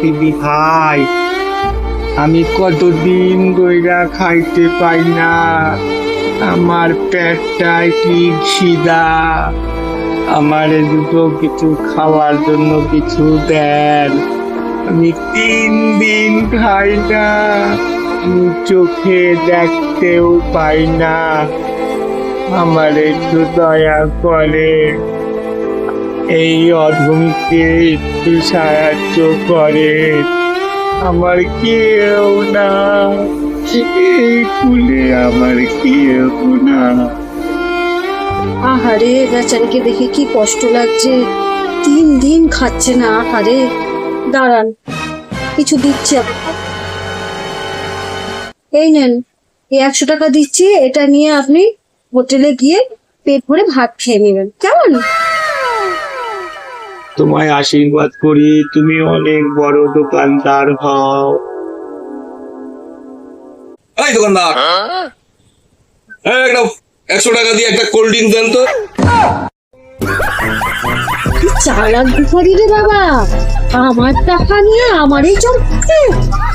দিদি ভাই, আমি কতদিন দইরা খাইতে পাই না, আমার পেটটায় কি খিদা, আমারে দুটো কিছু খাওয়ার জন্য কিছু দেন। আমি 3 দিন খাই না, আমি চোখে দেখতেও পাই না, আমার একটু দয়া করে এই অধমকে একটু সাহায্য করে। আমার কেউ না, এই কুলে আমার কেউ না। আহারে বেচারিকে দেখে কি কষ্ট লাগছে, 3 দিন খাচ্ছে না। আহারে দাঁড়ান, কিছু দিচ্ছি আপনার। এই নেন, এই 100 টাকা দিচ্ছি, এটা নিয়ে আপনি হোটেলে গিয়ে পেট ভরে ভাত খেয়ে নেবেন, কেমন? তোমায় আশীর্বাদ করি, তুমি অনেক বড় দোকানদার হও। এই দোকানদার, একটা 100 টাকা দিয়ে একটা কোল্ড ড্রিঙ্ক দেন তো। কি চালাক ভিখারি রে বাবা, আমার টাকা নিয়ে আমারই চলছে।